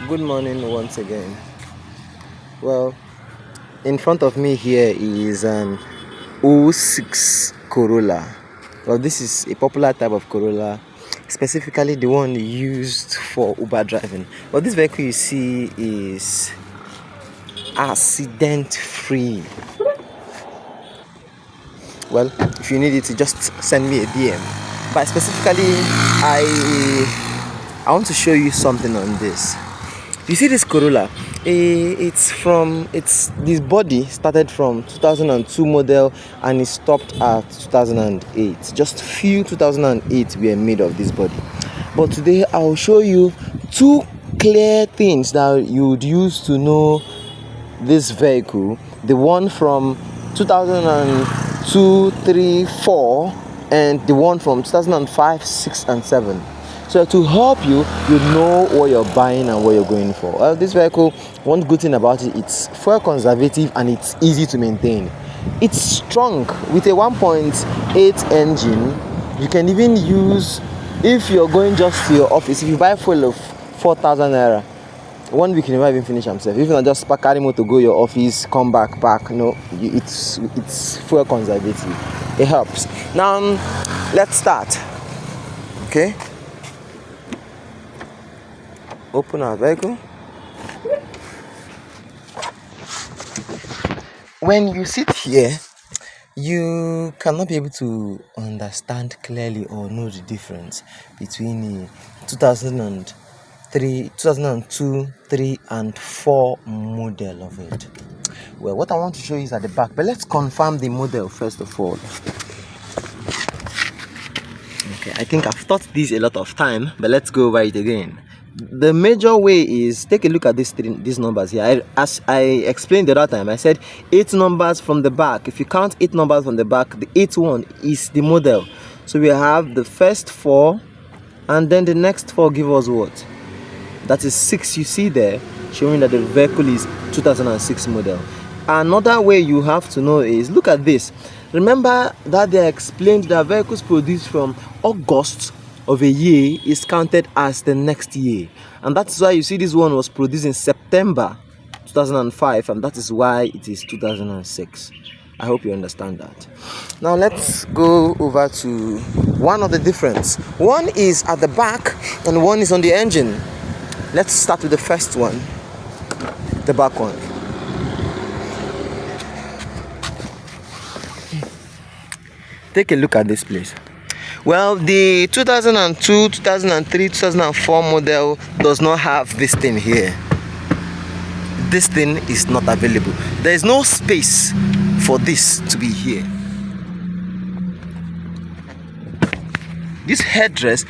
Good morning once again. Well, in front of me here is an '06 Corolla. Well, this is a popular type of Corolla, specifically the one used for Uber driving. Well, this vehicle you see is accident free. Well, if you need it, just send me a DM. But specifically, I want to show you something on this. You see this Corolla? It's this body started from 2002 model and it stopped at 2008. Just few 2008 were made of this body. But today I'll show you two clear things that you would use to know this vehicle. The one from 2002, 3, 4, and the one from 2005, 6, and 7. So to help you know what you're buying and what you're going for. Well, this vehicle, one good thing about it, it's fuel conservative and it's easy to maintain. It's strong with a 1.8 engine. You can even use, if you're going just to your office, if you buy fuel of 4,000 naira, 1 week you never even finish himself. If you not just carry motor to go your office, come back. No, it's fuel conservative. It helps. Now let's start. Okay. Open our vehicle. When you sit here, you cannot be able to understand clearly or know the difference between the 2002, 3, and 4 model of it. Well, what I want to show you is at the back, but let's confirm the model first of all. Okay, I think I've taught this a lot of time, but let's go over it again. The major way is, take a look at these numbers here. As I explained the other time, I said 8 numbers from the back. If you count 8 numbers from the back, the 8th one is the model. So we have the first 4, and then the next 4 give us what? That is 6 you see there, showing that the vehicle is 2006 model. Another way you have to know is, look at this. Remember that they explained that vehicles produced from August of a year is counted as the next year, and that is why you see this one was produced in September 2005, and that is why it is 2006. I hope you understand that. Now let's go over to one of the difference. One is at the back and one is on the engine. Let's start with the first one, the back one. Take a look at this place. Well, the 2002, 2003, 2004 model does not have this thing here. This thing is not available. There is no space for this to be here. This headrest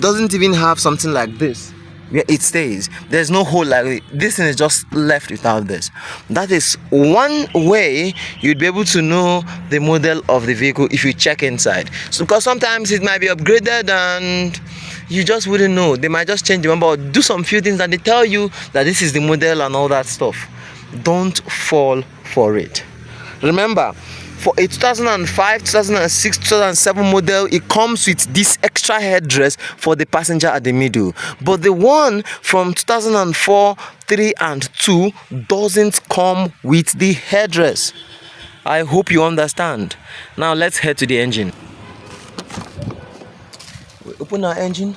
doesn't even have something like this where it stays. There's no hole like it. This thing is just left without this. That is one way you'd be able to know the model of the vehicle if you check inside. So because sometimes it might be upgraded and you just wouldn't know. They might just change the number or do some few things and they tell you that this is the model and all that stuff. Don't fall for it. Remember, for a 2005, 2006, 2007 model, it comes with this extra headrest for the passenger at the middle. But the one from 2004, 3, and 2 doesn't come with the headrest. I hope you understand. Now let's head to the engine. We open our engine.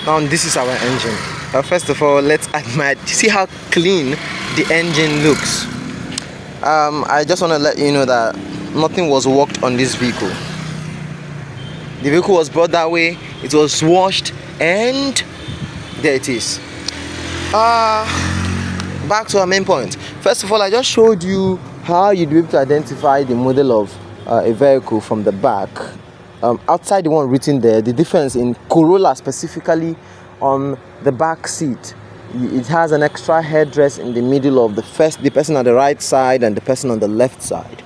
Now this is our engine. First of all, let's admire. See how clean the engine looks. I just want to let you know that nothing was worked on this vehicle. The vehicle was brought that way. It was washed, and there it is. Back to our main point. First of all, I just showed you how you'd be able to identify the model of a vehicle from the back. Outside the one written there, the difference in Corolla specifically on the back seat, it has an extra headrest in the middle of the person on the right side and the person on the left side.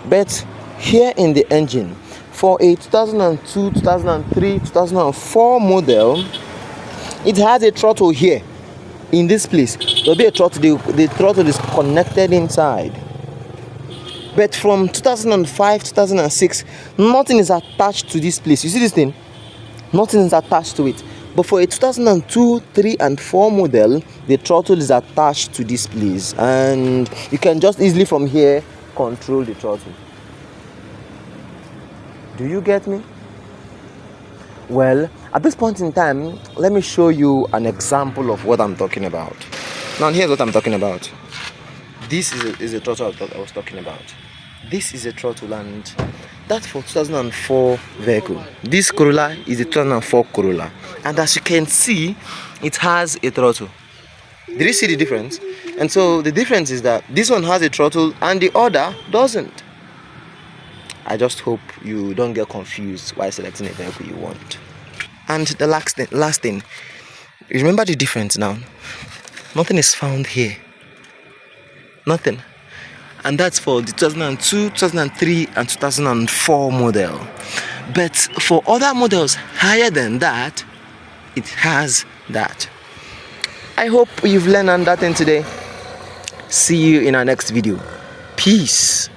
But here in the engine, for a 2002, 2003, 2004 model, it has a throttle here. in this place, there'll be a throttle. The throttle is connected inside. But from 2005, 2006, nothing is attached to this place. You see this thing? Nothing is attached to it. But for a 2002, 3 and 4 model, the throttle is attached to this place, and you can just easily from here control the throttle. Do you get me? Well, at this point in time, let me show you an example of what I'm talking about. Now here's what I'm talking about. This is a throttle I was talking about. This is a throttle, and that's for 2004 vehicle. This Corolla is a 2004 Corolla, and as you can see, it has a throttle. Did you see the difference? And so the difference is that this one has a throttle and the other doesn't. I just hope you don't get confused while selecting a vehicle you want. And the last thing, remember the difference now. Nothing is found here. Nothing. And that's for the 2002, 2003 and 2004 model. But for other models higher than that, it has that. I hope you've learned that thing today. See you in our next video. Peace.